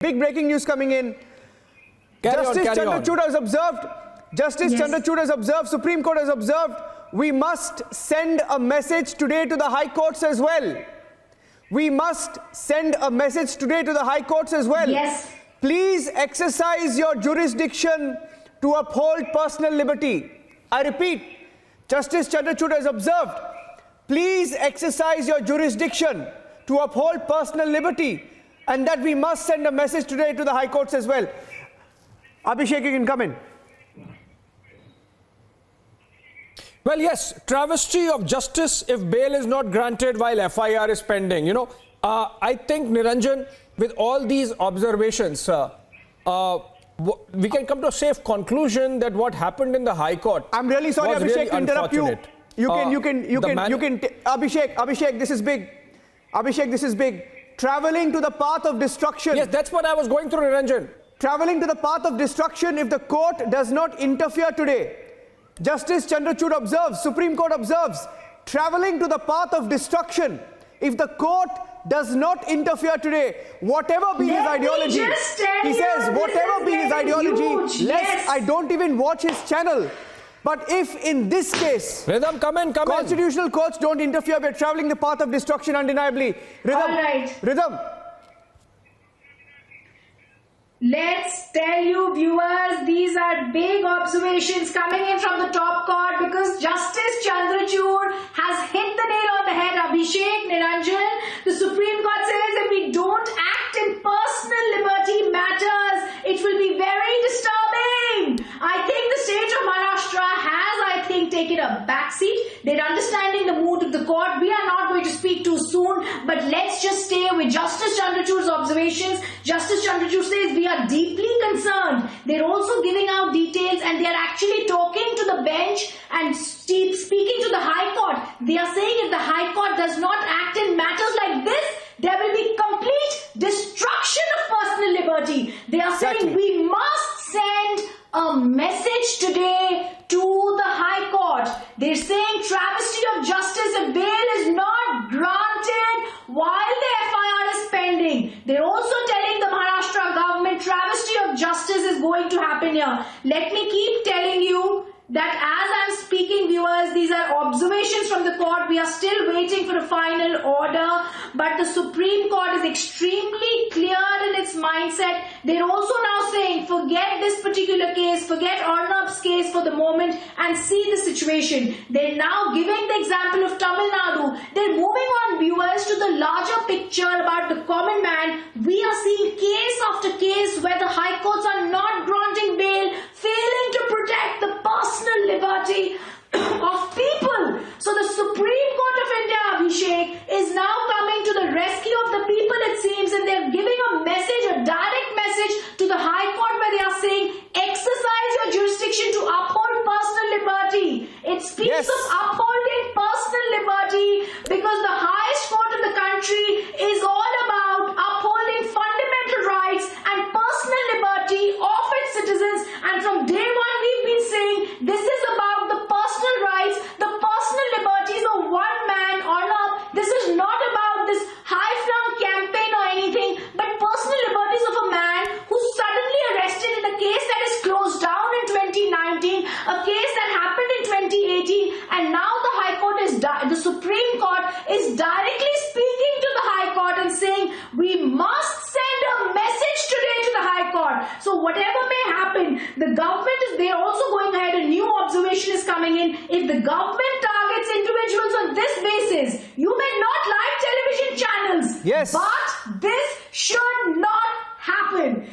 Big breaking news coming in. Justice Chandrachud has observed, Supreme Court has observed, we must send a message today to the High Courts as well. We must send a message today to the High Courts as well. Yes. Please exercise your jurisdiction to uphold personal liberty. I repeat, Justice Chandrachud has observed, please exercise your jurisdiction to uphold personal liberty, and that we must send a message today to the High Courts as well. Abhishek, you can come in. Well, yes, travesty of justice if bail is not granted while FIR is pending. You know, I think, Niranjan, with all these observations, we can come to a safe conclusion that what happened in the High Court. I'm really sorry, Abhishek, really to interrupt you. Abhishek, this is big. Abhishek, this is big. Traveling to the path of destruction. Yes, that's what I was going through, Niranjan. Traveling to the path of destruction if the court does not interfere today. Justice Chandrachud observes, Supreme Court observes, traveling to the path of destruction if the court does not interfere today, whatever be his ideology. He says, whatever be his ideology, I don't even watch his channel. But if in this case, Rhythm, come in. Constitutional courts don't interfere, we're traveling the path of destruction undeniably. Rhythm, all right. Rhythm. Let's tell you, viewers, these are big observations coming in from the top court because Justice Chandrachud has hit the nail on the head. Abhishek, Niranjan, the Supreme Court says if we don't act in personal liberty matters, it will be very disturbing. I think the state of Maharashtra has, taken a backseat. They're understanding the mood of the court. We are not going to speak too soon, but let's just stay with Justice Chandrachud's observations. Justice Chandrachud says we are deeply concerned. They're also giving out details and they're actually talking to the bench and speaking to the High Court. They are saying if the High Court does not act in matters like this, there will be complete destruction of personal liberty. They are saying we must send a message today to the High Court. They're saying travesty of justice if bail is not granted while the FIR is pending. They're also telling the Maharashtra government travesty of justice is going to happen here. Let me keep telling you that as I'm speaking, viewers, these are observations from the court. We are still waiting for a final order, but the Supreme Court is extremely clear in its mindset. They're also now saying, forget this particular case, forget Arnab's case for the moment and see the situation. They're now giving the example of Tamil Nadu. They're moving on, viewers, to the larger picture about the common man. We are seeing case after case where the High Courts are not granting bail, failing to protect the personal liberty of people. So the Supreme Court of India, Abhishek, is now coming to the rescue of the people, it seems, and they're giving a message, a direct message to the High Court where they are saying, exercise your jurisdiction to uphold personal liberty. It speaks of upholding personal liberty because the highest court in the country is all about upholding fundamental rights and personal liberty of its citizens. And from day one, we've been saying this is about the personal rights, the personal liberties of one man or not. This is not about this high-flung campaign or anything, but personal liberties of a man who's suddenly arrested in a case that is closed down in 2019, a case that happened in 2018, and now the Supreme Court is directly speaking to the High Court and saying we must send a message today to the High Court. So whatever may happen, the government is there also going ahead. A new observation is coming in. If the government targets individuals on this basis, you may not like television channels, but this should